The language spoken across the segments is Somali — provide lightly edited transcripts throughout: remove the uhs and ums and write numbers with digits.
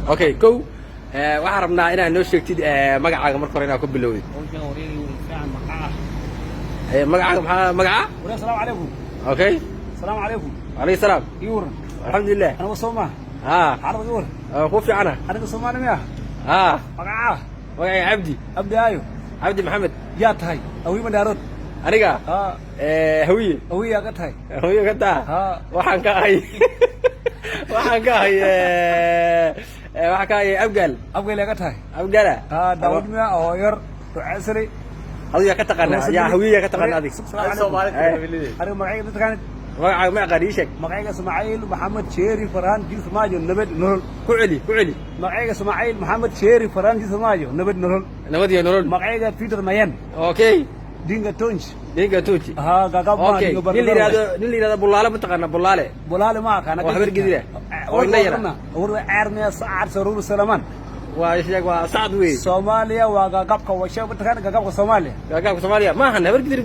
اوكي كو waxaan rabnaa inaad noo sheegtid magacaaga marka hore inaad ku bilowdid magacaaga maxaa magaca assalaamu calaykum okay assalaamu calaykum alayhi salaam yuuran alxamdulilah aniga Soomaa xaalad yuuran ku fiicana aniga Soomaali miya magaca cabdi ayo cabdi maxamed yaa tahay awi mandaarood aniga hawiye ka tahay hawiye ka taa waxaan ka ahay abgaal ka tahay abgaala daawud miya oo yar ducaysani adiga ka taqaana yaa hawiye ka taqaana adiga Soomaali aniga magacayga taqaanid magacaaga ma aqaan ii sheeg magacayga Ismaaciil Maxamed Sheeri Farhan Jiis Maajo nabad nolol ku celi magacayga Ismaaciil Maxamed Sheeri Farhan Jiis Maajo nabad iyo nolol magacayga Peter Mayan okay dinga tonji gagab ma dinga barnaamij nin liirada bulaale ma taqaana bulaale ma aqaan oo habar gidira oo indhayra warda aarniya saar sarur salaman waa sheeg waa saad weey Soomaaliya waa gagabka washa taqaan gagabka Soomaaliya ma ahan habar gidira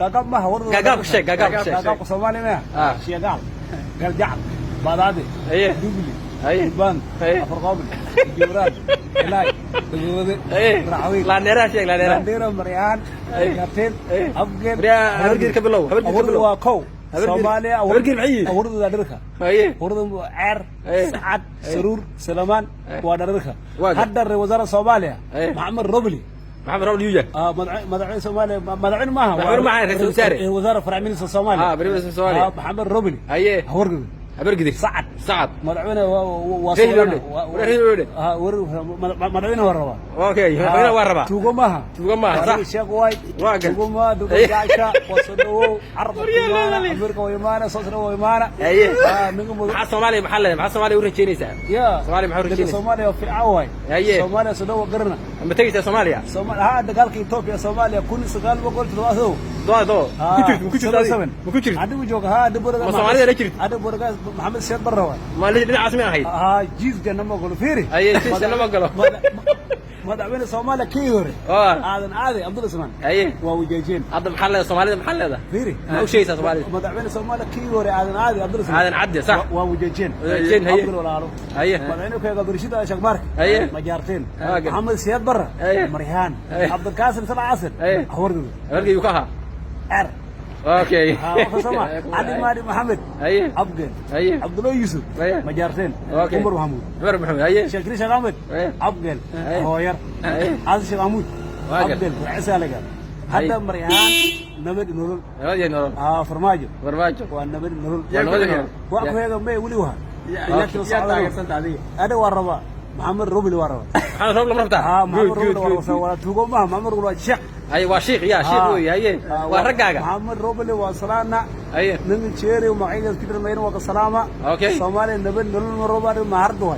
gagab ma warda gagabka Soomaaliya sheegal galjac baadaade dubli ban afrqabil jibraan ilay dawlade raawi la neera sheeg la neera mariyaan garteen afgeen habar gidira ka bilow waa kow Soomaaliya habar gidira maxay warda dharka warda aar saad sarur salaman waa dharka hadda wasaaradda Soomaaliya Maxamed Robli yuja madaxweynaha Soomaaliya madaxweynaha maaha ra'iisul wasaare wasaaradda farcamiinta Soomaaliya barnaamijka Soomaaliya Maxamed Robli habar gidira sacad madaxweynaha waa madaxweynaha waraba okay madaxweynaha waraba tuugo maaha sheekh waay tuugo ma dugaasha wasoo arabka amirka waymaana sosra waymaana maxaa Soomaaliya u rajeynaysaa Soomaaliya maxaa u rajeynaysaa Soomaaliya fi aaway Soomaaliya soo garna ma tagaysaa Soomaaliya dagaalka Ethiopia Soomaaliya 1970 ku jirto adigu jooga diburaga Soomaaliya la jirto diburaga Maxamed Sheekh Barrawa ma dhinacaas ma ahayd jiis janna ma galo fiiri jiis janna ma galo madaxweynaha Soomaaliya kii hore aadan Abdul Usman waa wajeejeen hadda maxaa leedahay Soomaalida maxaa leedahay fiiri ma u sheegaysaa Soomaalida madaxweynaha Soomaaliya kii hore aadan Abdul Usman cadde sax waa wajeejeen Abdul walaalo madaxweynaha kaga barshida shaqmarka ma jaarteen Maxamed Sheekh Barra Mariyaan Abdul Qaasim Salaasir wargigu ka ha اوكي عادل مالي محمد عبد الله يوسف مجارتين عمر محمود شكري شغامد عبد هوير عايز شغامود عبد عيسى لقى حتى مريان نبد نورل فرماجو والنبد نورل واقف هذا ما يوليوها هذا وربا محمد روبل وربا محمد روبل وربا توقو ما محمد روبل شيخ ايوه شيخ يا شيخ وي ورقاقه محمد روبل وصلانا من شيري ومعيد كتير مين وقسلامه اوكي صومالي نبل نلول روبل ما هردوي